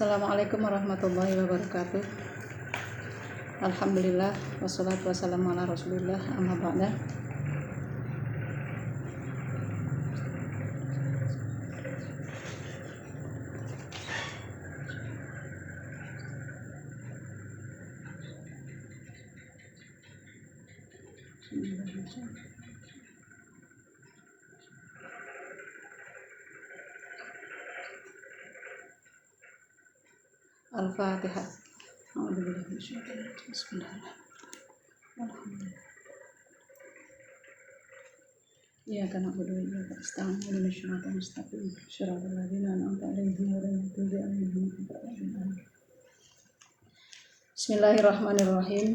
Assalamualaikum warahmatullahi wabarakatuh. Alhamdulillah wassalatu wassalamu ala rasulillah amma ba'da. Al-Fatihah. A'udzubillahi minasyaitonir rajim. Bismillahirrahmanirrahim. Alhamdulillah. Iyyaka na'budu wa iyyaka nasta'in. Ihdinas siratal mustaqim. Shiratal ladzina an'amta 'alaihim ghairil maghdubi 'alaihim waladdallin. Bismillahirrahmanirrahim.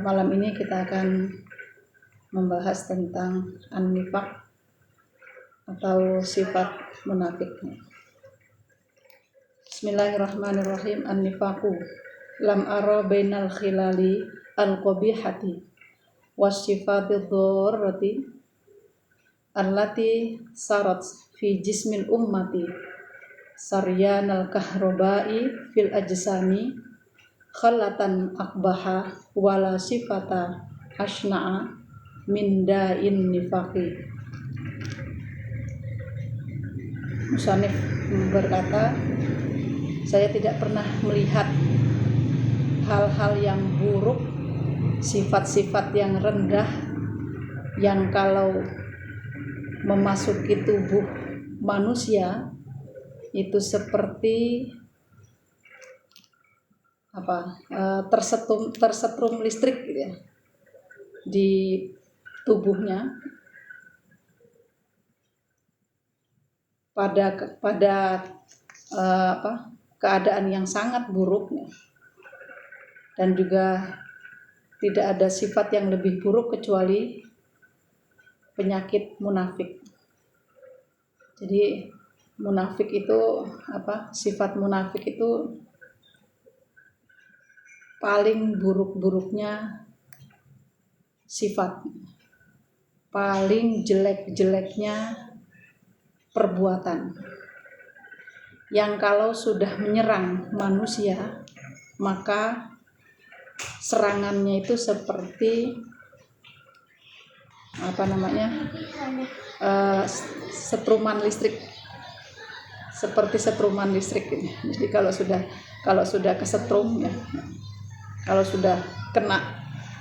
Malam ini kita akan membahas tentang an-nifaq atau sifat munafik. Bismillahirrahmanirrahim. An-nifaqu lam ara bainal khilali al-qabihati was-sifati dzarrati allati sarat fi jismil ummati saryanal kahrobai fil ajsami khallatan akbaha wala sifata asna'a min da'in nifaqi. Musannif berkata, saya tidak pernah melihat hal-hal yang buruk, sifat-sifat yang rendah yang kalau memasuki tubuh manusia itu seperti tersetrum listrik gitu ya, di tubuhnya pada keadaan yang sangat buruk, dan juga tidak ada sifat yang lebih buruk kecuali penyakit munafik. Jadi munafik itu sifat munafik itu paling buruk-buruknya sifat, paling jelek-jeleknya perbuatan, yang kalau sudah menyerang manusia maka serangannya itu seperti setruman listrik, seperti setruman listrik. Jadi kalau sudah kesetrum ya, kalau sudah kena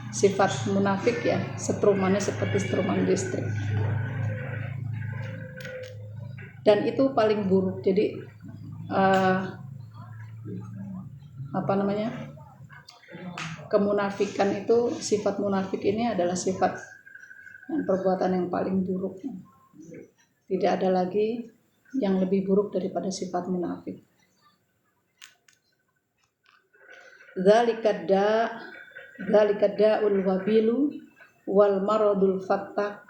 sifat munafik ya, setrumannya seperti setruman listrik, dan itu paling buruk. Jadi kemunafikan itu, sifat munafik ini adalah sifat dan perbuatan yang paling buruk. Tidak ada lagi yang lebih buruk daripada sifat munafik. Dzalika da'ul wabilu wal maradul fattak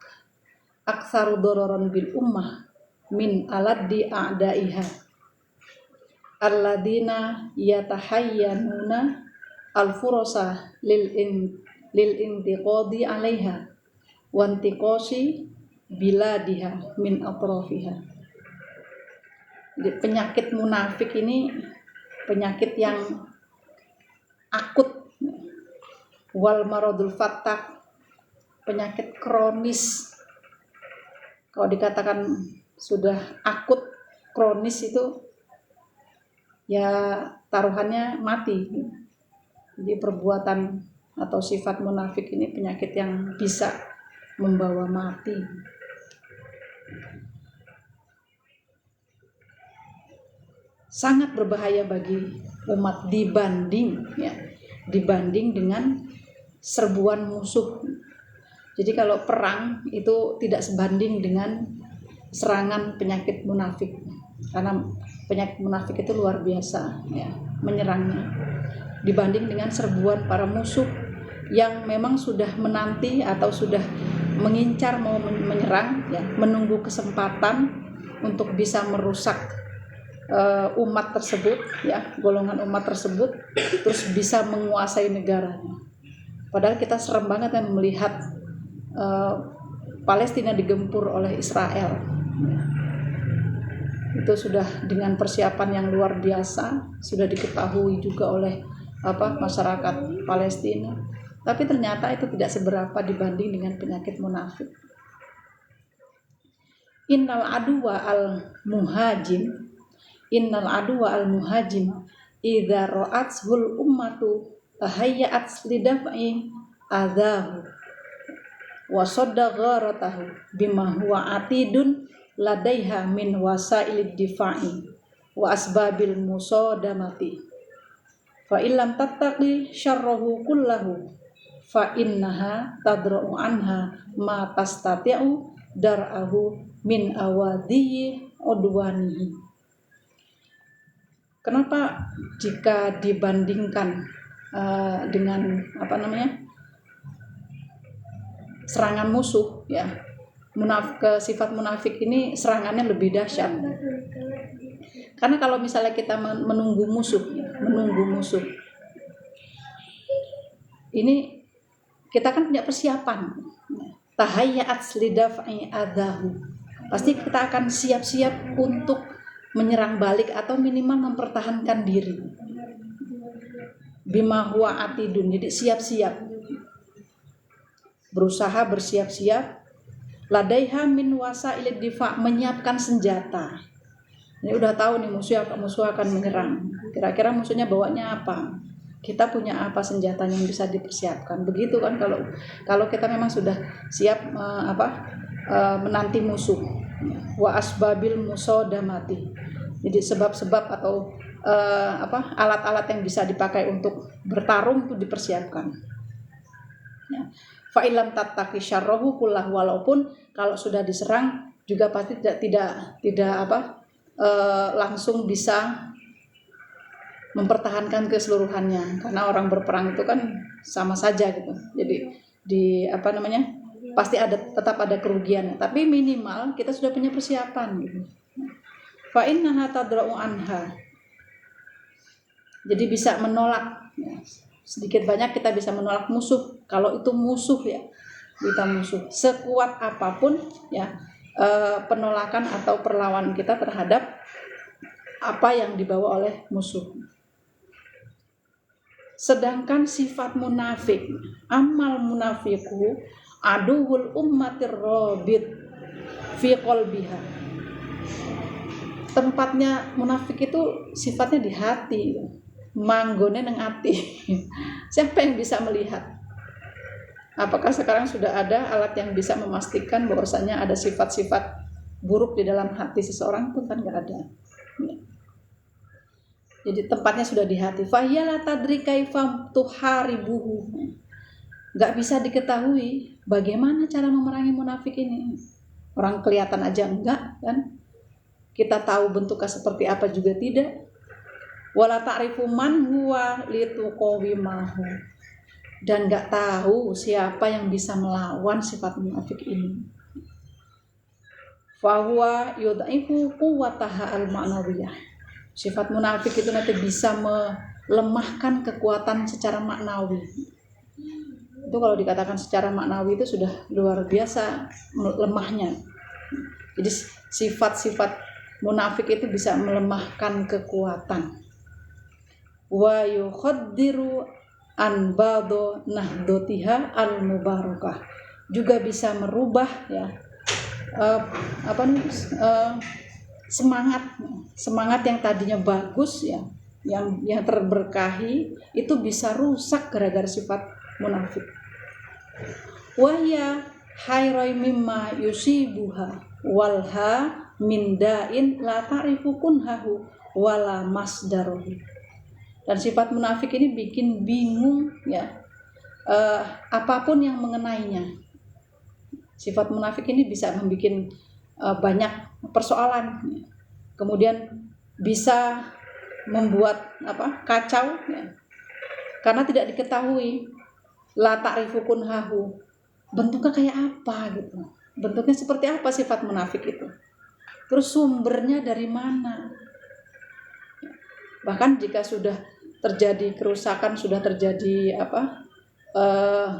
aktsaru dararan bil ummah min aladdi a'daiha alladzina yatahayyanuna al-furasa lil intiqadi 'alaiha wa intiqasi biladiha min atrafiha. Jadi penyakit munafik ini penyakit yang akut, wal maradul fattak penyakit kronis. Kalau dikatakan sudah akut, kronis itu ya taruhannya mati. Jadi perbuatan atau sifat munafik ini penyakit yang bisa membawa mati. Sangat berbahaya bagi umat dibanding dengan serbuan musuh. Jadi kalau perang itu tidak sebanding dengan serangan penyakit munafik, karena penyakit munafik itu luar biasa ya, menyerangnya, dibanding dengan serbuan para musuh yang memang sudah menanti atau sudah mengincar mau menyerang ya, menunggu kesempatan untuk bisa merusak umat tersebut ya, golongan umat tersebut, terus bisa menguasai negaranya. Padahal kita serem banget kan melihat Palestina digempur oleh Israel. itu sudah dengan persiapan yang luar biasa, sudah diketahui juga oleh masyarakat Palestina. Tapi ternyata itu tidak seberapa dibanding dengan penyakit munafik. Innal aduwa al muhajim idza ra'atzhul ummatu tahayyat lidaf'i adahu wa sadda gharatahu bima huwa atidun ladaiha min wasailid difa'i wa asbabil musadamati fa illam tattaqi syarrahu kullahu fa innaha tadra'u anha ma tastati'u dar'ahu min awadhiyi udwanihi. Kenapa jika dibandingkan dengan serangan musuh, ya, sifat munafik ini serangannya lebih dahsyat. Karena kalau misalnya kita menunggu musuh, ini kita kan punya persiapan. Tahayyat lidaf'i adahu. Pasti kita akan siap-siap untuk menyerang balik atau minimal mempertahankan diri. Bima huwa atidun, jadi siap-siap. Berusaha bersiap-siap. Ladaiha min wasailid difa, menyiapkan senjata. Ini udah tahu nih musuh akan menyerang. Kira-kira musuhnya bawanya apa? Kita punya apa senjatanya yang bisa dipersiapkan. Begitu kan kalau kita memang sudah siap menanti musuh. Wa asbabil musadamati. Jadi sebab-sebab atau alat-alat yang bisa dipakai untuk bertarung itu dipersiapkan. Ya. Fa illam tattaqi syarrahu kullah, walaupun kalau sudah diserang juga pasti tidak langsung bisa mempertahankan keseluruhannya, karena orang berperang itu kan sama saja gitu. Jadi pasti tetap ada kerugian, tapi minimal kita sudah punya persiapan gitu. Fa innaha tadra'u anha, jadi bisa menolak, ya, sedikit banyak kita bisa menolak musuh. Kalau itu musuh, ya, kita musuh sekuat apapun, ya, penolakan atau perlawanan kita terhadap apa yang dibawa oleh musuh. Sedangkan sifat munafik, amal munafiku aduhul ummatir rabit fi qalbiha. Tempatnya munafik itu sifatnya di hati, manggone nang ati. Siapa yang bisa melihat? Apakah sekarang sudah ada alat yang bisa memastikan bahwasanya ada sifat-sifat buruk di dalam hati seseorang? Itu kan nggak ada. Jadi tempatnya sudah di hati. Fahyala tadri kaifa tuharibuhu. Nggak bisa diketahui bagaimana cara memerangi munafik ini. Orang kelihatan aja enggak kan? Kita tahu bentuknya seperti apa juga tidak. Wala ta'rifu man huwa lituqawimahu. Dan enggak tahu siapa yang bisa melawan sifat munafik ini. Fa huwa yudaifu quwwataha al-ma'nawiyah. Sifat munafik itu nanti bisa melemahkan kekuatan secara maknawi. Itu kalau dikatakan secara maknawi itu sudah luar biasa lemahnya. Jadi sifat-sifat munafik itu bisa melemahkan kekuatan. Wa yukhaddiru an ba'du nahdotiha al-mubarakah. Juga bisa merubah, ya, semangat yang tadinya bagus, ya, yang terberkahi itu bisa rusak gara-gara sifat munafik. Wahya khairai mimma yusibuha walha min da'in la ta'rifu kunhahu wala masdaruhu. Dan sifat munafik ini bikin bingung, ya, apapun yang mengenainya. Sifat munafik ini bisa membuat banyak persoalan, ya. Kemudian bisa membuat kacau, ya. Karena tidak diketahui la ta'rifu kunhahu, bentuknya kayak apa gitu. Bentuknya seperti apa sifat munafik itu? Terus sumbernya dari mana? Bahkan jika sudah terjadi kerusakan, sudah terjadi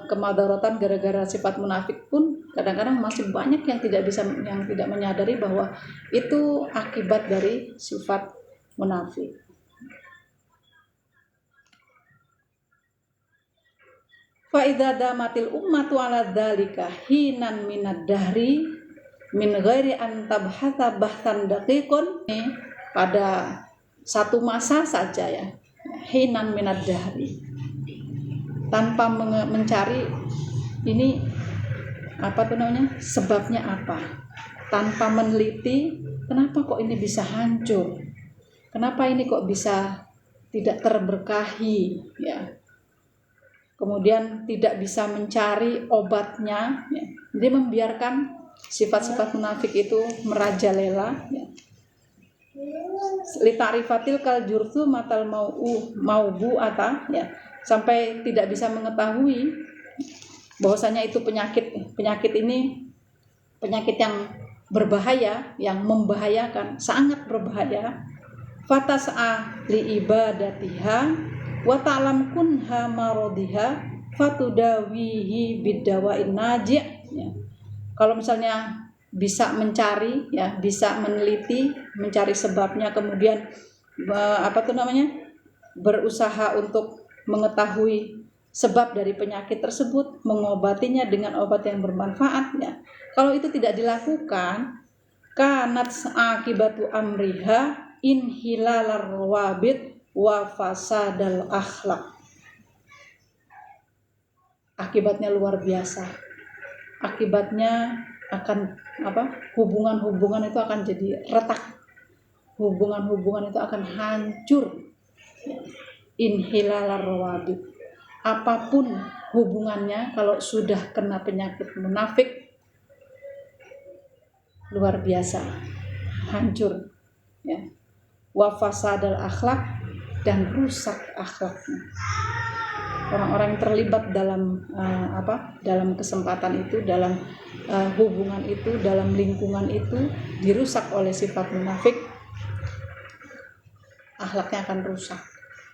kemadaratan gara-gara sifat munafik pun, Kadang-kadang masih banyak yang tidak menyadari bahwa itu akibat dari sifat munafik. Fa idza damatil ummatu ala dzalika hinan minad dahri min ghairi an tabhatha bahtan daqiqun, pada satu masa saja ya, hinan minad dahri, tanpa mencari ini sebabnya apa, tanpa meneliti kenapa kok ini bisa hancur, kenapa ini kok bisa tidak terberkahi ya. Kemudian tidak bisa mencari obatnya ya. Dia membiarkan sifat-sifat munafik itu merajalela ya. Li ta'rifatil kal jurtu matal maubu ata ya, sampai tidak bisa mengetahui bahwasanya itu penyakit ini penyakit yang berbahaya, yang membahayakan, sangat berbahaya. Fatas'a li ibadatiha wa ta'lam kunha maradiha fatudawihi bidawain naji' ya. Kalau misalnya bisa mencari ya, bisa meneliti, mencari sebabnya, kemudian berusaha untuk mengetahui sebab dari penyakit tersebut, mengobatinya dengan obat yang bermanfaat ya. Kalau itu tidak dilakukan, kanat akibatu amriha inhilalar rawabit wa fasadal akhlak. Akibatnya luar biasa. Akibatnya akan hubungan itu akan jadi retak. Hubungan itu akan hancur. Inhilalar rawabit. Apapun hubungannya, kalau sudah kena penyakit munafik, luar biasa, hancur ya. Wa fasadal akhlak, dan rusak akhlaknya. Orang-orang yang terlibat dalam kesempatan itu, dalam hubungan itu, dalam lingkungan itu dirusak oleh sifat munafik, akhlaknya akan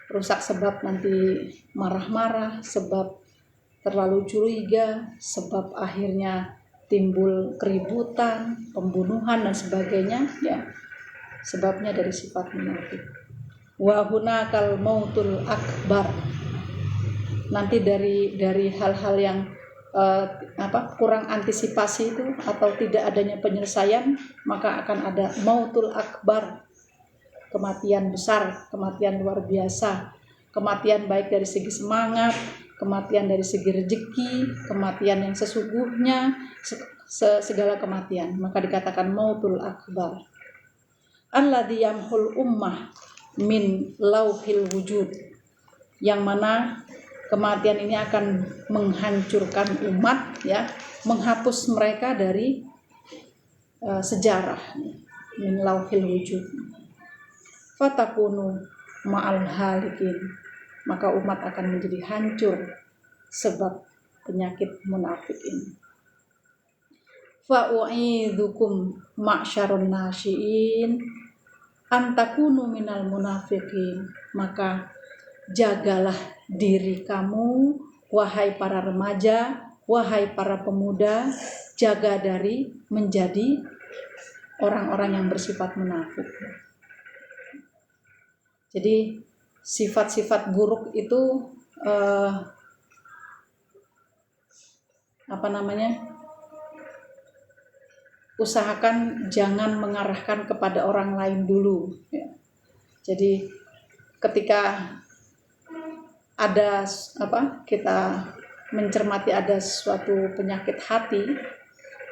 rusak sebab nanti marah-marah, sebab terlalu curiga, sebab akhirnya timbul keributan, pembunuhan dan sebagainya ya. Sebabnya dari sifat munafik. Wa hunakal mautul akbar. Nanti dari hal-hal yang kurang antisipasi itu atau tidak adanya penyelesaian, maka akan ada mautul akbar, kematian besar, kematian luar biasa, kematian baik dari segi semangat, kematian dari segi rezeki, kematian yang sesungguhnya, segala kematian, maka dikatakan mautul akbar. Alladzi yamhul ummah min lauhil wujud, yang mana kematian ini akan menghancurkan umat ya, menghapus mereka dari sejarah, min lauhil wujud. Fatakunu ma'al halikin, maka umat akan menjadi hancur sebab penyakit munafik ini. Fa'u'idzukum ma'syarun nasyiin antakunu minal munafiqin, maka jagalah diri kamu, wahai para remaja, wahai para pemuda, jaga dari menjadi orang-orang yang bersifat munafik. Jadi sifat-sifat buruk itu usahakan jangan mengarahkan kepada orang lain dulu ya. Jadi ketika ada kita mencermati ada suatu penyakit hati,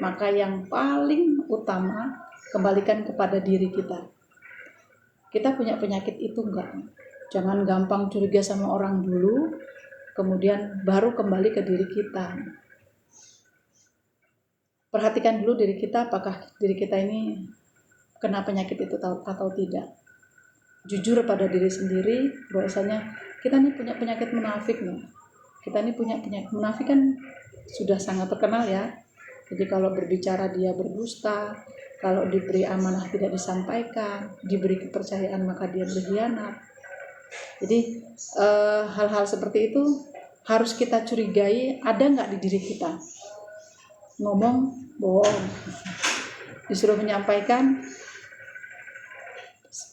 maka yang paling utama kembalikan kepada diri kita. Kita punya penyakit itu enggak? Jangan gampang curiga sama orang dulu, kemudian baru kembali ke diri kita. Perhatikan dulu diri kita, apakah diri kita ini kena penyakit itu atau tidak. Jujur pada diri sendiri bahwasanya kita ini punya penyakit munafik nih. Kita ini punya penyakit munafik kan sudah sangat terkenal ya. Jadi kalau berbicara dia berdusta, kalau diberi amanah tidak disampaikan, diberi kepercayaan maka dia berkhianat. Jadi hal-hal seperti itu harus kita curigai ada nggak di diri kita. ngomong bohong, disuruh menyampaikan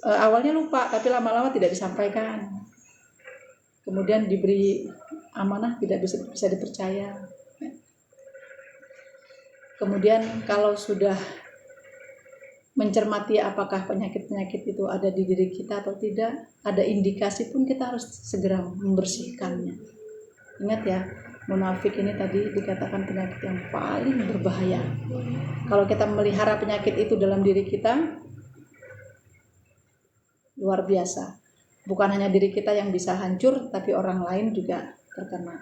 awalnya lupa tapi lama-lama tidak disampaikan, kemudian diberi amanah tidak bisa dipercaya. Kemudian kalau sudah mencermati apakah penyakit-penyakit itu ada di diri kita atau tidak, ada indikasi pun kita harus segera membersihkannya. Ingat ya, munafik ini tadi dikatakan penyakit yang paling berbahaya. Kalau kita melihara penyakit itu dalam diri kita, luar biasa. Bukan hanya diri kita yang bisa hancur, tapi orang lain juga terkena.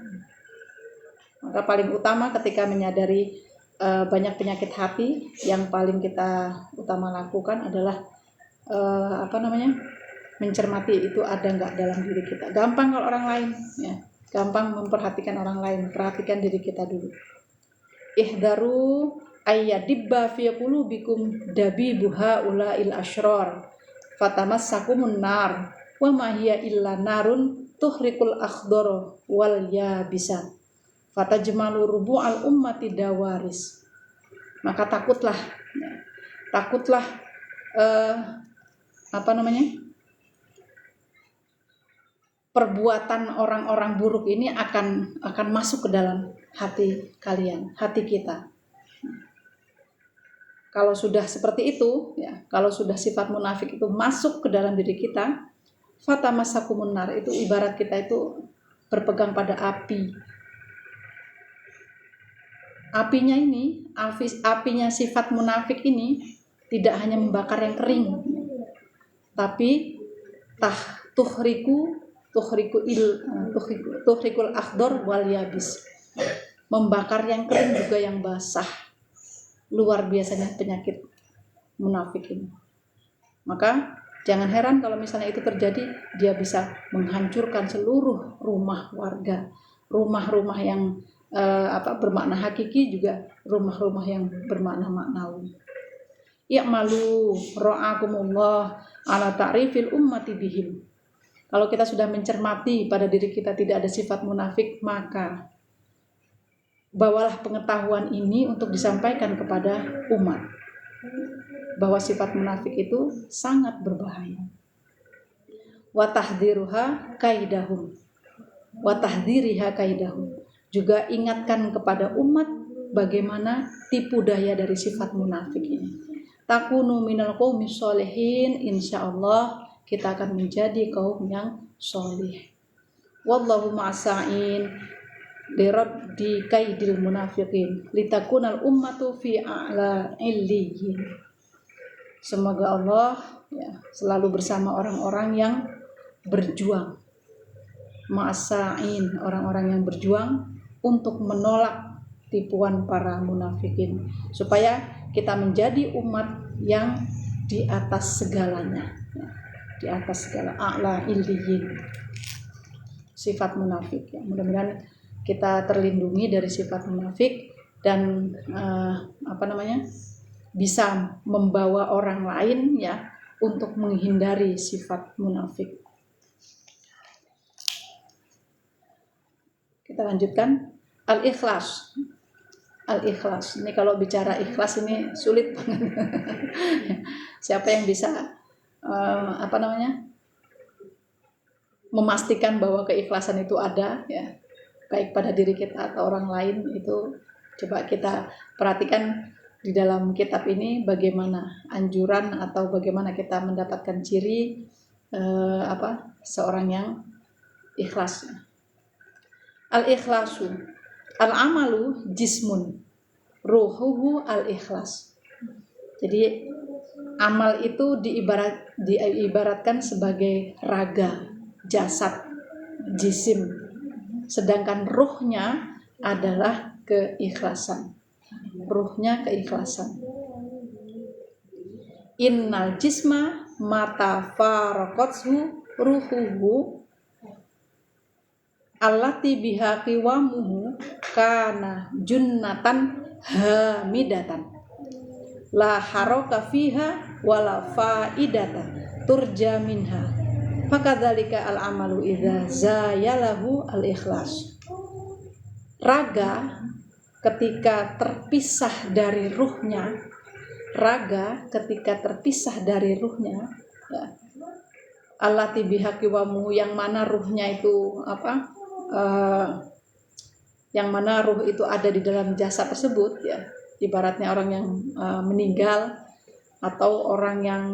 Maka paling utama ketika menyadari banyak penyakit hati, yang paling kita utama lakukan adalah mencermati itu ada nggak dalam diri kita. Gampang kalau orang lain, ya, gampang memperhatikan orang lain, perhatikan diri kita dulu. Ihdaru ayyadibba fi qulubikum dabibuha ulail ashror fatamassakumun nar wa ma hiya illa narun tuhrikul akhdara wal yabisa fatajmalu rubu'al ummati dawaris. Maka takutlah perbuatan orang-orang buruk ini akan masuk ke dalam hati kalian, hati kita. Kalau sudah seperti itu, ya, kalau sudah sifat munafik itu masuk ke dalam diri kita, fatamassakumun nar, itu ibarat kita itu berpegang pada api. Apinya sifat munafik ini tidak hanya membakar yang kering, tapi tuhrikul akhdar wal yabis, membakar yang kering juga yang basah. Luar biasanya penyakit munafik ini. Maka jangan heran kalau misalnya itu terjadi, dia bisa menghancurkan seluruh rumah warga, rumah-rumah yang bermakna hakiki, juga rumah-rumah yang bermakna maknawi. Ya'malu ra'akumullah ala ta'rifil ummati bihim. Kalau kita sudah mencermati pada diri kita tidak ada sifat munafik, maka bawalah pengetahuan ini untuk disampaikan kepada umat bahwa sifat munafik itu sangat berbahaya. Wa tahdhiruha kaidahum. Wa tahdhiriha kaidahum. Juga ingatkan kepada umat bagaimana tipu daya dari sifat munafik ini. Takunu minal qaumis sholihin, insyaallah kita akan menjadi kaum yang sholih. Wallahu ma'asa'in liraddi kaidil munafiqin litakunal ummatu fi a'la illiyin. Semoga Allah, ya, selalu bersama orang-orang yang berjuang. Ma'asa'in, orang-orang yang berjuang untuk menolak tipuan para munafikin, supaya kita menjadi umat yang di atas segalanya, di atas segala, a'la illiyin, sifat munafik. Ya, mudah-mudahan kita terlindungi dari sifat munafik dan bisa membawa orang lain, ya, untuk menghindari sifat munafik. Kita lanjutkan. Al-ikhlas. Al-ikhlas. Ini kalau bicara ikhlas ini sulit banget. Siapa yang bisa memastikan bahwa keikhlasan itu ada, ya, baik pada diri kita atau orang lain, itu coba kita perhatikan di dalam kitab ini bagaimana anjuran atau bagaimana kita mendapatkan ciri seorang yang ikhlas. Al-ikhlasu al-amalu jismun ruhuhu al-ikhlas. Jadi amal itu diibaratkan sebagai raga, jasad, jisim. Sedangkan ruhnya adalah keikhlasan. Ruhnya keikhlasan. Innal jisma mata faraqathu ruhuhu allati biha qiwamuhu kana junnatan hamidatan la haraka fiha wala faidata turja minha fakadzalika al amalu idza zayalahu al ikhlas. Raga ketika terpisah dari ruhnya, raga ketika terpisah dari ruhnya, ya, allati bihaqi wamu, yang mana ruhnya itu yang mana ruh itu ada di dalam jasad tersebut, ya, ibaratnya orang yang meninggal atau orang yang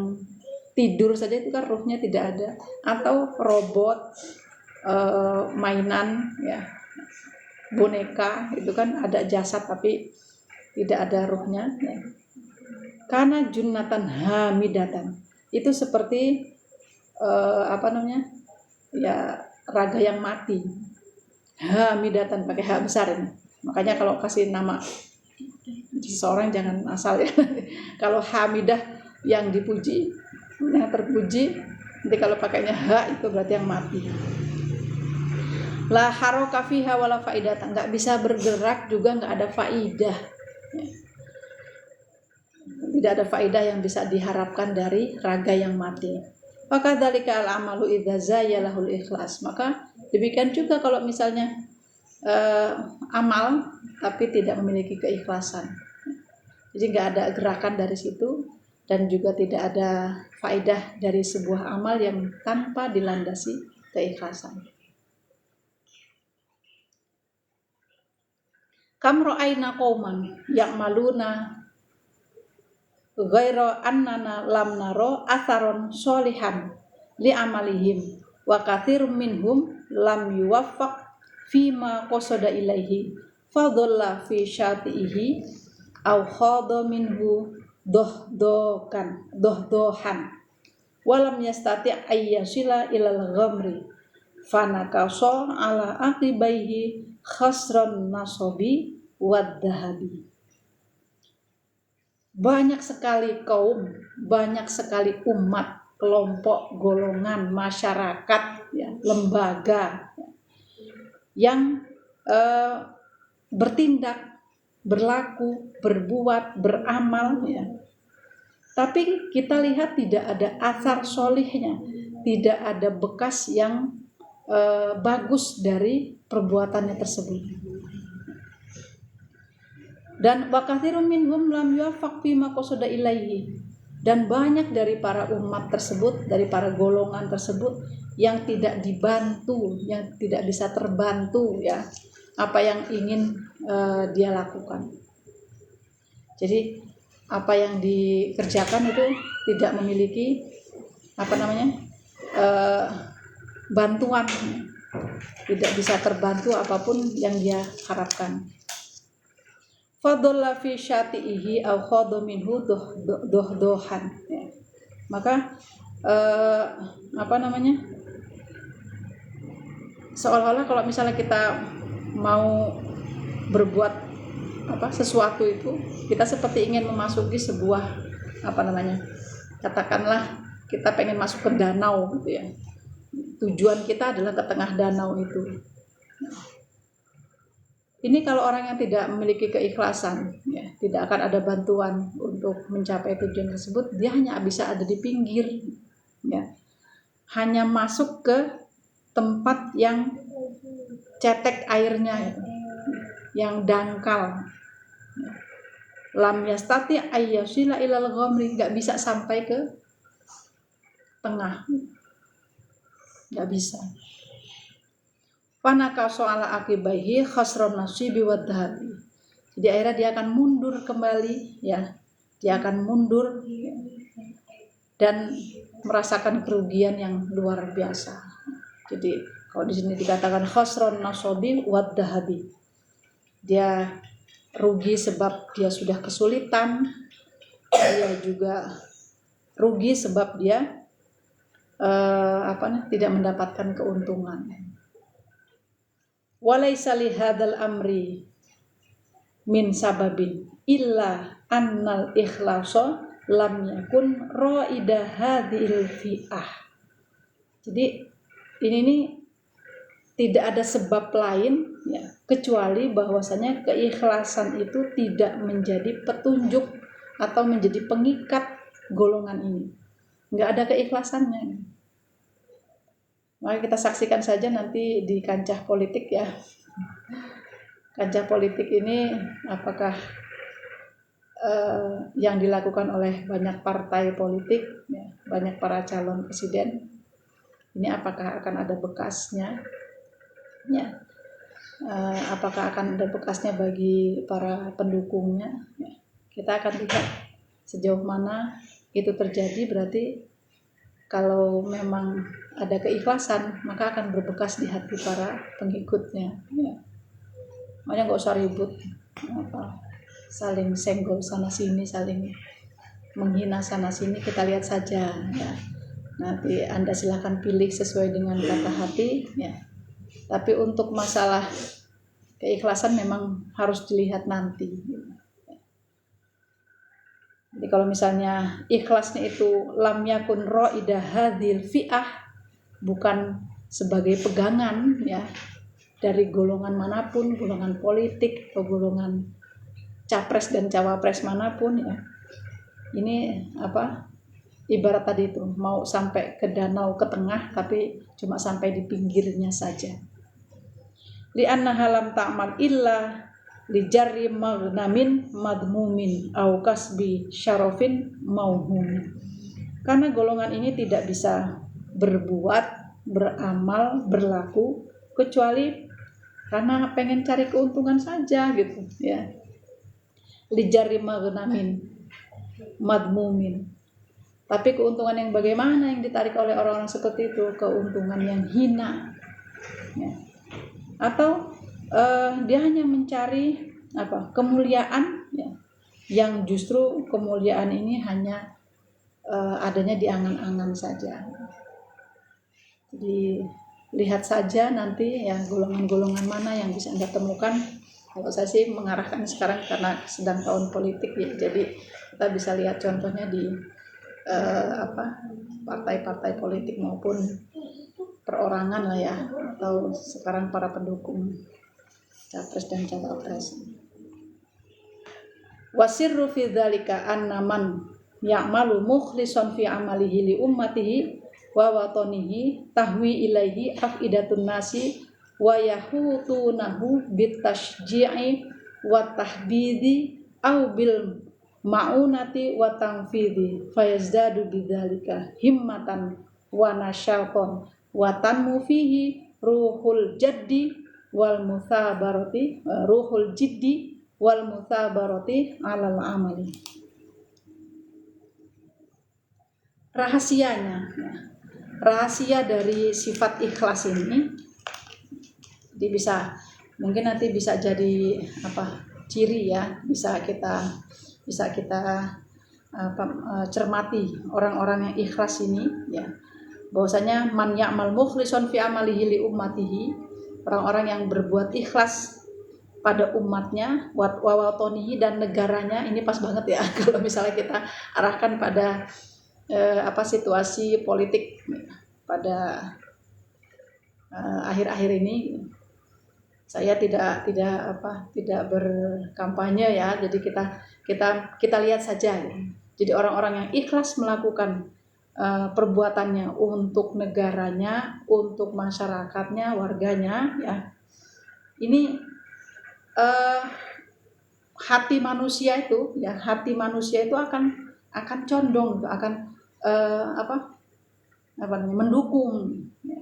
tidur saja itu kan ruhnya tidak ada, atau robot, mainan, ya, boneka itu kan ada jasad tapi tidak ada ruhnya, ya. Karena junnatan hamidatan itu seperti ya, raga yang mati. Hamidatan pakai H besar ini. Makanya kalau kasih nama seseorang jangan asal, ya. Kalau hamidah yang dipuji, yang terpuji, nanti kalau pakainya H itu berarti yang mati. La haraka fiha wala faidatan, enggak bisa bergerak juga, enggak ada faidah. Tidak ada faidah yang bisa diharapkan dari raga yang mati. Maka dzalika al-amalu idza zayalahul ikhlas. Maka demikian juga kalau misalnya amal tapi tidak memiliki keikhlasan. Jadi enggak ada gerakan dari situ dan juga tidak ada faidah dari sebuah amal yang tanpa dilandasi keikhlasan. Kam ra'ayna qauman ya'maluna ghaira annana lam naro atharon sholihan li amalihim wa katsirum minhum lam yuwaffaq fima qasada ilaihi fadalla fi syatihi aw khada minhu dohdohan walam yastati ayyasila ilal ghamri fanakaso ala aqibaihi khasran nasobi wad dahabi. Banyak sekali kaum, banyak sekali umat, kelompok, golongan, masyarakat, ya, lembaga, ya, yang bertindak, berlaku, berbuat, beramal, ya. Tapi kita lihat tidak ada asar solihnya, tidak ada bekas yang bagus dari perbuatannya tersebut. Dan wakatsirun minhum lam yuwaffaq fima qasada ilaihi, dan banyak dari para umat tersebut, dari para golongan tersebut yang tidak dibantu, yang tidak bisa terbantu, ya, apa yang ingin dia lakukan. Jadi apa yang dikerjakan itu tidak memiliki bantuan, tidak bisa terbantu apapun yang dia harapkan. Fadalla fi syatihi aw khadha minhu dohdohan, ya. Maka seolah-olah kalau misalnya kita mau berbuat sesuatu itu, kita seperti ingin memasuki sebuah katakanlah kita pengen masuk ke danau gitu, ya. Tujuan kita adalah ke tengah danau itu. Ini kalau orang yang tidak memiliki keikhlasan, ya, tidak akan ada bantuan untuk mencapai tujuan tersebut. Dia hanya bisa ada di pinggir, ya, hanya masuk ke tempat yang cetek airnya, ya, yang dangkal. Ya. Lam yastati ayyasila ilal ghamri, nggak bisa sampai ke tengah, nggak bisa. Panaka soala akibaihi khasron nasibi wadhabi. Jadi akhirnya dia akan mundur kembali, ya, dia akan mundur, ya, dan merasakan kerugian yang luar biasa. Jadi kalau di sini dikatakan khasron nasibi wadhabi, dia rugi sebab dia sudah kesulitan, dia juga rugi sebab dia tidak mendapatkan keuntungan. Walaisa li hadzal amri min sababin illa annal ikhlasa lam yakun raida hadhil fi'ah. Jadi ini tidak ada sebab lain, ya, kecuali bahwasanya keikhlasan itu tidak menjadi petunjuk atau menjadi pengikat golongan ini. Enggak ada keikhlasannya. Maka kita saksikan saja nanti di kancah politik, ya. kancah politik ini apakah yang dilakukan oleh banyak partai politik, ya, banyak para calon presiden, ini apakah akan ada bekasnya, ya, apakah akan ada bekasnya bagi para pendukungnya, ya. Kita akan lihat sejauh mana itu terjadi. Berarti kalau memang ada keikhlasan, maka akan berbekas di hati para pengikutnya, ya. Makanya nggak usah ribut, saling senggol sana sini, saling menghina sana sini. Kita lihat saja, ya. Nanti Anda silahkan pilih sesuai dengan kata hati, ya. Tapi untuk masalah keikhlasan memang harus dilihat nanti. Jadi kalau misalnya ikhlasnya itu lam yakun raidah hadhil fi'ah, bukan sebagai pegangan, ya, dari golongan manapun, golongan politik atau golongan capres dan cawapres manapun, ya. Ini ibarat tadi itu mau sampai ke danau ke tengah tapi cuma sampai di pinggirnya saja. Li anna halam ta'mal illa li jarri maghnamin madmumin au kasbi syarafin mauhumin. Karena golongan ini tidak bisa berbuat, beramal, berlaku kecuali karena pengen cari keuntungan saja, gitu, ya. Li jarri maghnamin madmumin. Tapi keuntungan yang bagaimana yang ditarik oleh orang-orang seperti itu? Keuntungan yang hina, ya. Atau dia hanya mencari kemuliaan, ya, yang justru kemuliaan ini hanya adanya di angan-angan saja. Jadi lihat saja nanti, ya, golongan-golongan mana yang bisa Anda temukan. Kalau saya sih mengarahkan sekarang karena sedang tahun politik, ya, jadi kita bisa lihat contohnya di partai-partai politik maupun perorangan lah, ya, atau sekarang para pendukung capres dan cawapres. Wasirru fi dzalika anna man ya'malu mukhlishan fi amalihi li ummatihi wa watanihi tahwi ilaihi afidatun nasi wa yahutunahu bitashji'i wa tahbidi au bil ma'unati wa tanfidhi fayazdadu bidzalika himmatan wa nasyatan wa tanmu fihi ruhul jiddi wal mutsabarati alal amali. Rahasianya, ya. Rahasia dari sifat ikhlas ini mungkin nanti bisa jadi ciri, ya, bisa kita cermati orang-orang yang ikhlas ini, ya. Bahwasanya man ya'mal mukhlishan fi amalihi li ummatihi, orang-orang yang berbuat ikhlas pada umatnya, wa watanihi, dan negaranya. Ini pas banget, ya, kalau misalnya kita arahkan pada situasi politik pada akhir-akhir ini. Saya tidak berkampanye, ya, jadi kita lihat saja, ya. Jadi orang-orang yang ikhlas melakukan perbuatannya untuk negaranya, untuk masyarakatnya, warganya, ya. Ini hati manusia itu akan condong, akan mendukung, ya.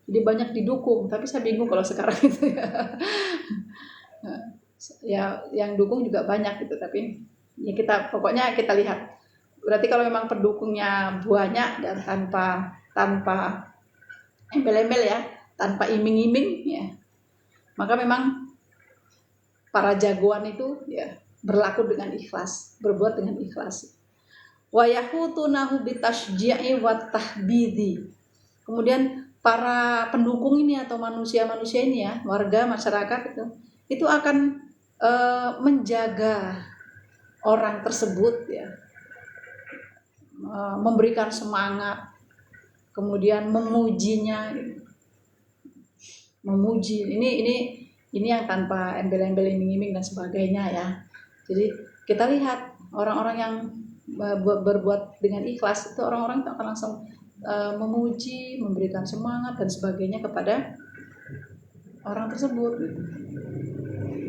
Jadi banyak didukung, tapi saya bingung kalau sekarang itu, ya. Ya, yang dukung juga banyak gitu, tapi ya pokoknya kita lihat. Berarti kalau memang pendukungnya banyak dan tanpa embel-embel, ya, tanpa iming-iming, ya, maka memang para jagoan itu, ya, berlaku dengan ikhlas, berbuat dengan ikhlas. Wa yahutunahu bitashji'i wa tahbidi. Kemudian para pendukung ini atau manusia-manusia ini, ya, warga masyarakat itu akan menjaga orang tersebut, ya, memberikan semangat, kemudian memujinya, memuji. Ini yang tanpa embel-embel iming-iming dan sebagainya, ya. Jadi kita lihat orang-orang yang berbuat dengan ikhlas itu, orang-orang itu akan langsung memuji, memberikan semangat dan sebagainya kepada orang tersebut.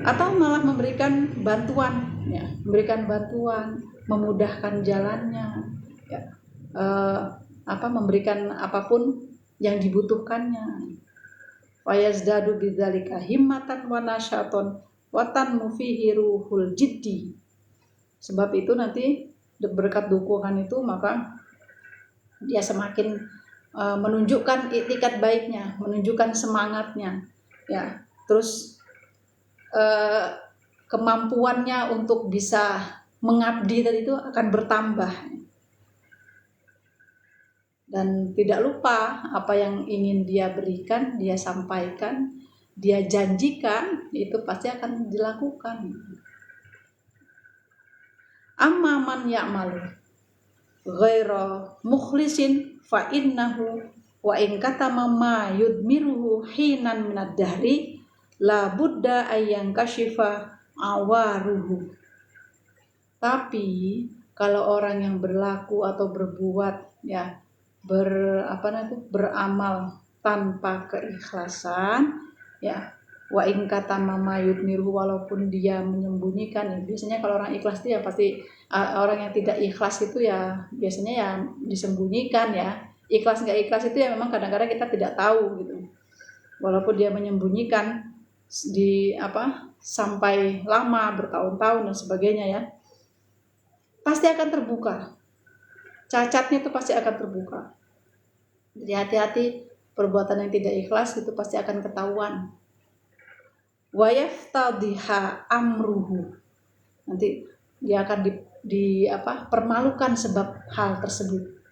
atau malah memberikan bantuan, ya, memudahkan jalannya, ya, memberikan apapun yang dibutuhkannya. Fayazdadu bidzalika himmatan wa nasyaton wa tanmu fihi ruhul jiddi. Sebab itu nanti berkat dukungan itu maka dia semakin menunjukkan itikat baiknya, menunjukkan semangatnya, ya. Terus kemampuannya untuk bisa mengabdi tadi itu akan bertambah. Dan tidak lupa apa yang ingin dia berikan, dia sampaikan, dia janjikan, itu pasti akan dilakukan. Amma man ya'malu ghaira mukhlisin fa innahu wa in katama ma yudmiruhu hinan minad dahri la budda ayyang kashifa awaruhu. Tapi kalau orang yang berlaku atau berbuat, ya, beramal tanpa keikhlasan, ya, wa in katama ma yudmiruhu, walaupun dia menyembunyikan, ya, biasanya kalau orang ikhlas itu ya pasti orang yang tidak ikhlas itu ya biasanya ya disembunyikan, ya. Ikhlas nggak ikhlas itu ya memang kadang-kadang kita tidak tahu gitu. Walaupun dia menyembunyikan sampai lama, bertahun-tahun dan sebagainya, ya, pasti akan terbuka. Cacatnya itu pasti akan terbuka. Jadi hati-hati, perbuatan yang tidak ikhlas itu pasti akan ketahuan. Wa yaftadhiha amruhu. Nanti dia akan permalukan sebab hal tersebut.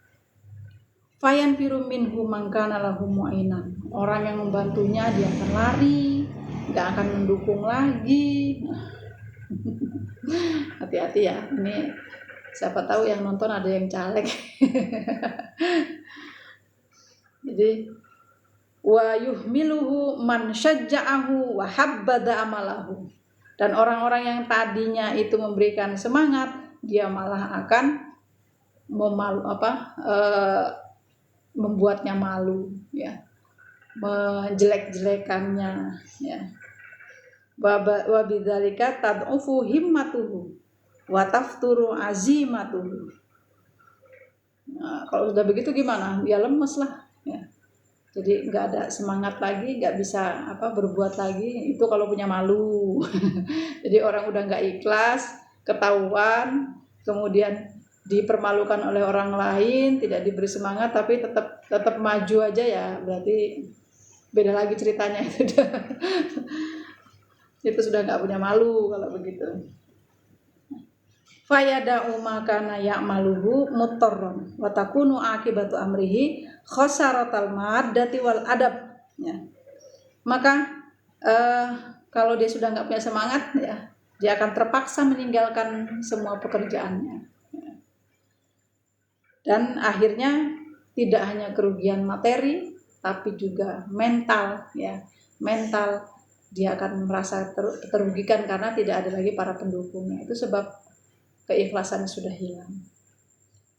Fayan firu minhu man kana lahu mu'inan. Orang yang membantunya dia akan lari, enggak akan mendukung lagi. Hati-hati ya, ini siapa tahu yang nonton ada yang caleg. Jadi wa yuhmiluhu man syajja'ahu wa habbada amalahu. Dan orang-orang yang tadinya itu memberikan semangat, dia malah akan membuatnya malu, ya, menjelek-jelekannya, ya. Wa bidzalika tad'ufu himmatuhu wa tafturu azimatuhu. Nah, kalau sudah begitu gimana? Dia lemes lah, ya. Jadi nggak ada semangat lagi, nggak bisa berbuat lagi. Itu kalau punya malu. Jadi orang udah nggak ikhlas, ketahuan, kemudian dipermalukan oleh orang lain, tidak diberi semangat, tapi tetap maju aja, ya, berarti beda lagi ceritanya itu. Itu sudah nggak punya malu kalau begitu. Fayada'u makana ya'maluhu muttarron wa takunu akibatu amrihi khasaratal maddati wal adab, ya. Maka kalau dia sudah nggak punya semangat, ya, dia akan terpaksa meninggalkan semua pekerjaannya, ya. Dan akhirnya tidak hanya kerugian materi tapi juga mental, ya. Mental dia akan merasa terugikan karena tidak ada lagi para pendukungnya. Itu sebab keikhlasan sudah hilang.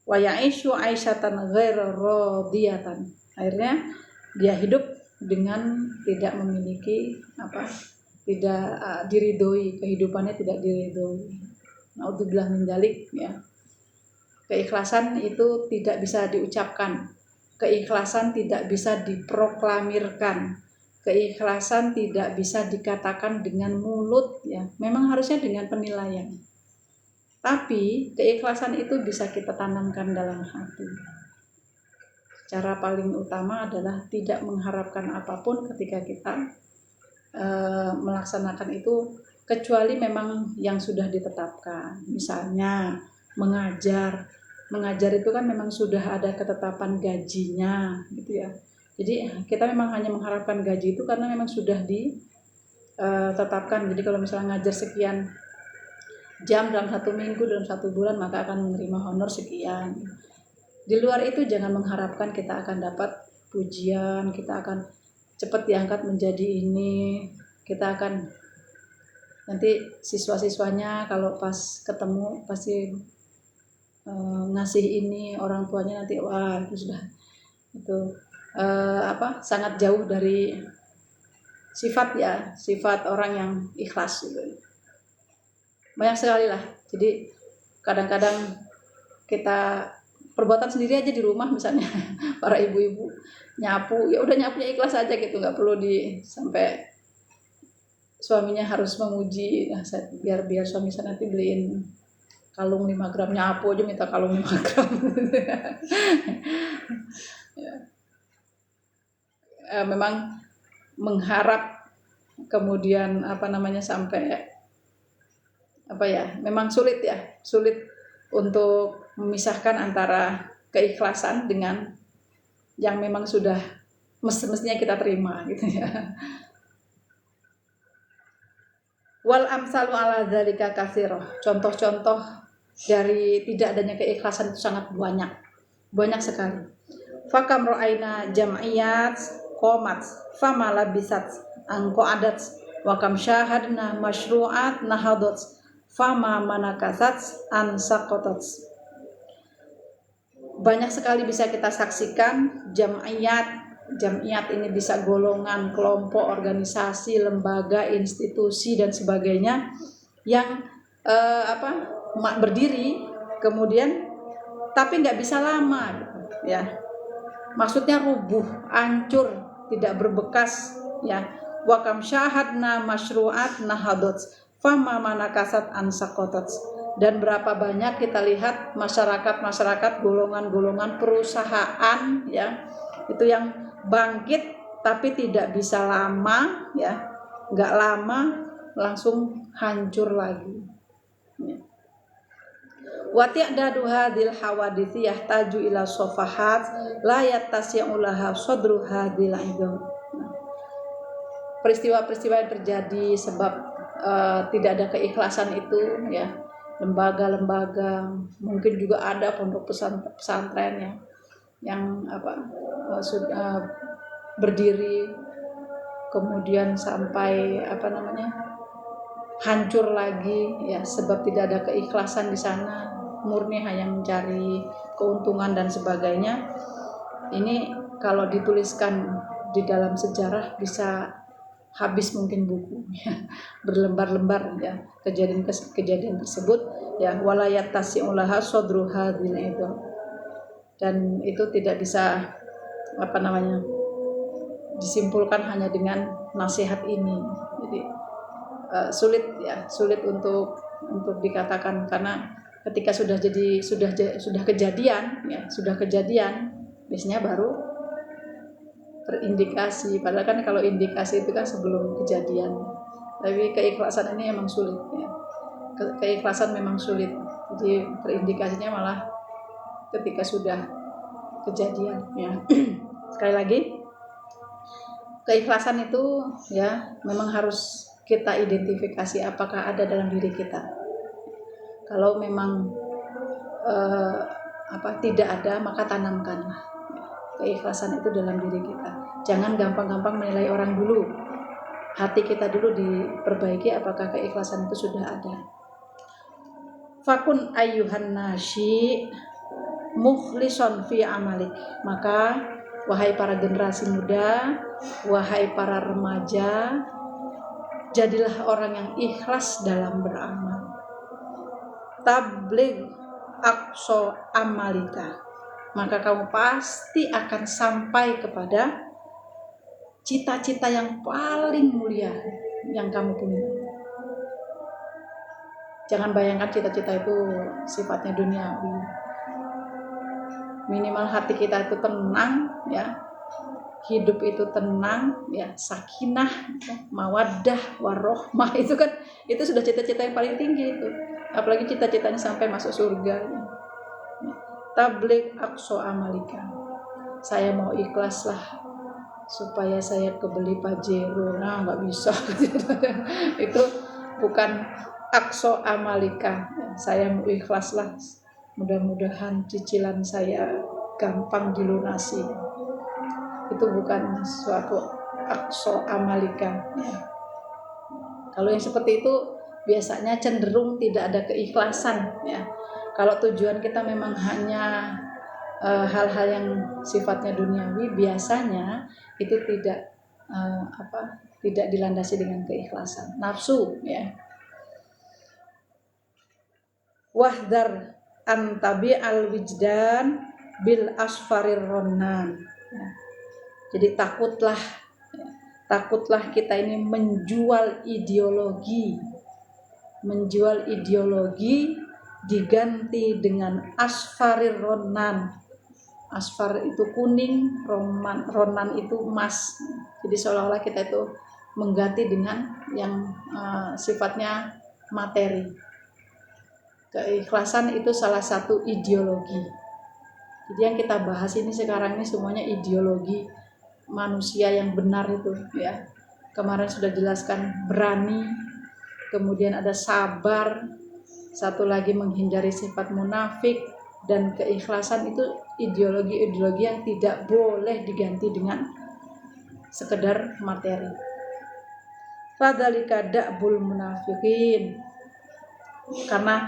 Wa ya'ishu aisyatan ghairu radiyatan. Akhirnya dia hidup dengan tidak memiliki tidak diridhoi, kehidupannya tidak diridhoi. Naudzubillah min dzalik, ya. Keikhlasan itu tidak bisa diucapkan. Keikhlasan tidak bisa diproklamirkan. Keikhlasan tidak bisa dikatakan dengan mulut, ya. Memang harusnya dengan penilaian. Tapi keikhlasan itu bisa kita tanamkan dalam hati. Cara paling utama adalah tidak mengharapkan apapun ketika kita melaksanakan itu, kecuali memang yang sudah ditetapkan. Misalnya mengajar itu kan memang sudah ada ketetapan gajinya, gitu, ya. Jadi kita memang hanya mengharapkan gaji itu karena memang sudah ditetapkan. Jadi kalau misalnya ngajar sekian jam dalam 1 minggu, dalam 1 bulan, maka akan menerima honor sekian. Di luar itu jangan mengharapkan kita akan dapat pujian, kita akan cepat diangkat menjadi ini, kita akan nanti siswa-siswanya kalau pas ketemu pasti ngasih ini, orang tuanya nanti itu sudah sangat jauh dari sifat orang yang ikhlas gitu. Banyak sekali lah. Jadi kadang-kadang kita perbuatan sendiri aja di rumah misalnya para ibu-ibu nyapu, ya udah nyapunya ikhlas aja gitu, nggak perlu sampai suaminya harus memuji. Nah, biar suami saya nanti beliin kalung 5 gram, nyapu aja minta kalung 5 gram. Ya. Memang mengharap kemudian sampai memang sulit untuk memisahkan antara keikhlasan dengan yang memang sudah mestinya kita terima gitu ya. Wal amsalu ala dzalika katsirah. Contoh-contoh dari tidak adanya keikhlasan itu sangat banyak sekali. Fakam ra'aina jam'iyat qomat fama labisat an qa'adat wa kam syahadna masyru'at nahadat fama manakasat an saqatat. Banyak sekali bisa kita saksikan jam'iyat ini bisa golongan, kelompok, organisasi, lembaga, institusi dan sebagainya yang berdiri kemudian tapi nggak bisa lama gitu, ya. Maksudnya rubuh, hancur, tidak berbekas, ya. Wa kam syahadna masyru'at nahadat fama manakasat an saqatat. Dan berapa banyak kita lihat masyarakat, golongan-golongan perusahaan, ya, itu yang bangkit tapi tidak bisa lama, ya, nggak lama langsung hancur lagi. Wa ti'dadu hadhil hawadits yahtaju ila safahat la yattasi'u laha sadru hadhil idam. Peristiwa-peristiwa yang terjadi sebab tidak ada keikhlasan itu, ya, lembaga-lembaga, mungkin juga ada pondok pesantren yang sudah berdiri kemudian sampai hancur lagi, ya, sebab tidak ada keikhlasan di sana, murni hanya mencari keuntungan dan sebagainya. Ini kalau dituliskan di dalam sejarah bisa habis mungkin buku, ya, berlembar-lembar, ya, kejadian tersebut, ya, walayat tasi'ulaha sodru hadin itu, dan itu tidak bisa disimpulkan hanya dengan nasihat ini. Jadi sulit untuk dikatakan, karena ketika sudah kejadian biasanya baru terindikasi. Padahal kan kalau indikasi itu kan sebelum kejadian. Tapi keikhlasan ini memang sulit, ya. Keikhlasan memang sulit. Jadi terindikasinya malah ketika sudah kejadian, ya. Sekali lagi, keikhlasan itu, ya, memang harus kita identifikasi apakah ada dalam diri kita. Kalau memang tidak ada, maka tanamkanlah keikhlasan itu dalam diri kita. Jangan gampang-gampang menilai orang dulu. Hati kita dulu diperbaiki apakah keikhlasan itu sudah ada. Fakun ayyuhan nasyi mukhlishon fi amalik. Maka wahai para generasi muda, wahai para remaja, jadilah orang yang ikhlas dalam beramal. Tabligh aqsa amalika. Maka kamu pasti akan sampai kepada cita-cita yang paling mulia yang kamu punya. Jangan bayangkan cita-cita itu sifatnya duniawi. Minimal hati kita itu tenang, ya. Hidup itu tenang, ya, sakinah, mawaddah, warohmah, itu sudah cita-cita yang paling tinggi itu. Apalagi cita-citanya sampai masuk surga. Tabligh aqsa amalika. Saya mau ikhlas lah supaya saya kebeli Pajero. Nah, nggak bisa. Itu bukan aqsa amalika. Saya mau ikhlas lah. Mudah-mudahan cicilan saya gampang dilunasi. Itu bukan suatu aqsa amalika. Kalau yang seperti itu biasanya cenderung tidak ada keikhlasan, ya. Kalau tujuan kita memang hanya hal-hal yang sifatnya duniawi, biasanya itu tidak tidak dilandasi dengan keikhlasan. Nafsu, ya. Wahdar antabi al wijdan bil asfarir ronan. Ya. Jadi takutlah kita ini menjual ideologi diganti dengan asfarir ronan. Asfar itu kuning, ronan itu emas. Jadi seolah-olah kita itu mengganti dengan yang sifatnya materi. Keikhlasan itu salah satu ideologi. Jadi yang kita bahas ini sekarang ini semuanya ideologi manusia yang benar itu, ya. Kemarin sudah jelaskan berani, kemudian ada sabar, satu lagi menghindari sifat munafik, dan keikhlasan itu ideologi-ideologi yang tidak boleh diganti dengan sekedar materi. Fadzalika da'bul munafiqin. Karena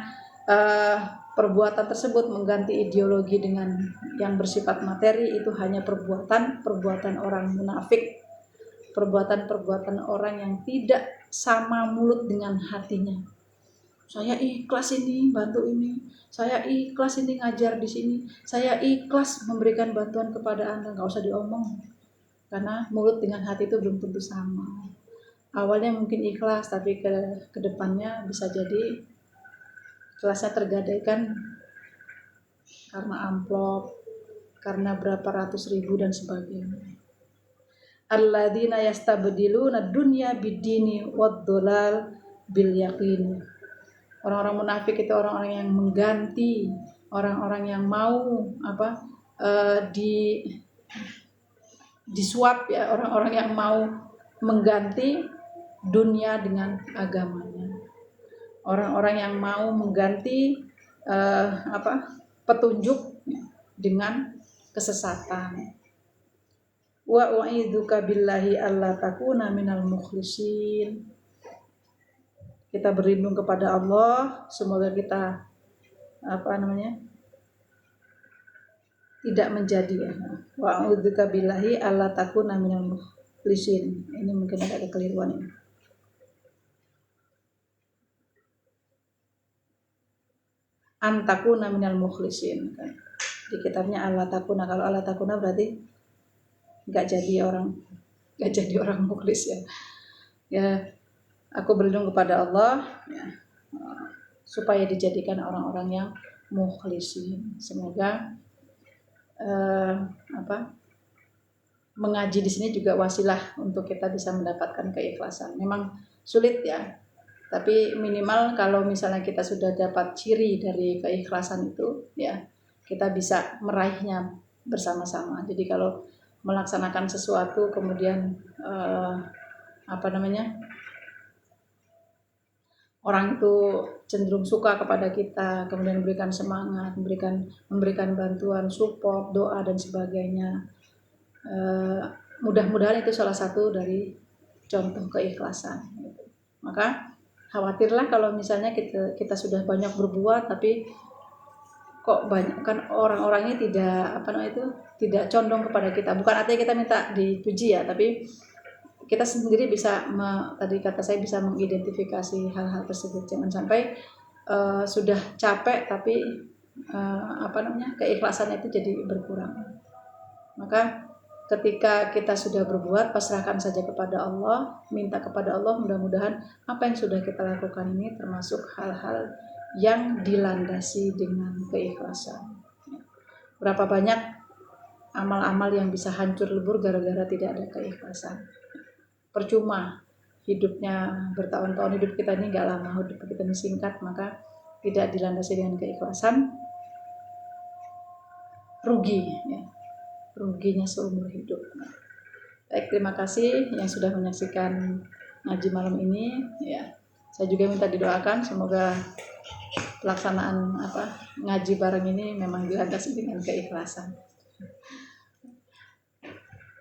perbuatan tersebut mengganti ideologi dengan yang bersifat materi itu hanya perbuatan orang munafik, perbuatan orang yang tidak sama mulut dengan hatinya. Saya ikhlas ini bantu ini, saya ikhlas ini ngajar di sini, saya ikhlas memberikan bantuan kepada Anda. Nggak usah diomong, karena mulut dengan hati itu belum tentu sama. Awalnya mungkin ikhlas, tapi ke depannya bisa jadi ikhlasnya tergadaikan karena amplop, karena berapa ratus ribu dan sebagainya. Alladzina yastabdiluna dunya bid-dini wad-dhalal bil yaqin. Orang-orang munafik itu orang-orang yang mengganti, orang-orang yang mau disuap, ya, orang-orang yang mau mengganti dunia dengan agamanya. Orang-orang yang mau mengganti petunjuk dengan kesesatan. Wa u'idzuka billahi alla takuna minal mukhlisin. Kita berlindung kepada Allah, semoga kita tidak menjadi, ya. Wa a'udzubika billahi alla takuna minal mukhlisin. Ini mungkin ada kekeliruan ini. Antakuna minal mukhlisin. Di kitabnya alla takuna. Kalau alla takuna berarti enggak jadi orang mukhlis, ya. Ya, aku berlindung kepada Allah, ya, supaya dijadikan orang-orang yang mukhlisin. Semoga mengaji di sini juga wasilah untuk kita bisa mendapatkan keikhlasan. Memang sulit, ya, tapi minimal kalau misalnya kita sudah dapat ciri dari keikhlasan itu, ya, kita bisa meraihnya bersama-sama. Jadi kalau melaksanakan sesuatu kemudian orang itu cenderung suka kepada kita, kemudian memberikan semangat, memberikan bantuan, support, doa dan sebagainya. Mudah-mudahan itu salah satu dari contoh keikhlasan. Maka khawatirlah kalau misalnya kita sudah banyak berbuat tapi kok banyak kan orang-orangnya tidak condong kepada kita. Bukan artinya kita minta dipuji, ya, tapi kita sendiri bisa tadi kata saya bisa mengidentifikasi hal-hal tersebut. Jangan sampai sudah capek tapi keikhlasannya itu jadi berkurang. Maka ketika kita sudah berbuat, pasrahkan saja kepada Allah, minta kepada Allah, mudah-mudahan apa yang sudah kita lakukan ini termasuk hal-hal yang dilandasi dengan keikhlasan. Berapa banyak amal-amal yang bisa hancur lebur gara-gara tidak ada keikhlasan. Percuma hidupnya bertahun-tahun, hidup kita ini gak lama, hidup kita ini singkat, maka tidak dilandasi dengan keikhlasan, rugi, ya. Ruginya seumur hidup. Baik, terima kasih yang sudah menyaksikan ngaji malam ini, ya. Saya juga minta didoakan semoga pelaksanaan ngaji bareng ini memang dilandasi dengan keikhlasan.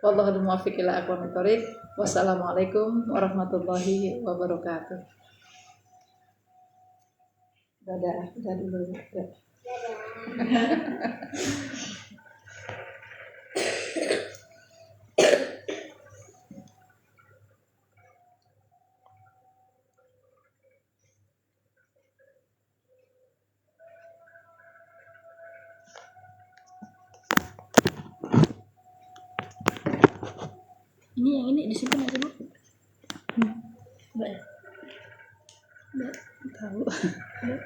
Wallahul muwaffiq ila aqwamit thoriq. Wassalamualaikum warahmatullahi wabarakatuh. Dadah dulu. Ini yang ini disimpan aja Bu. Enggak ya? Enggak tahu. Enggak.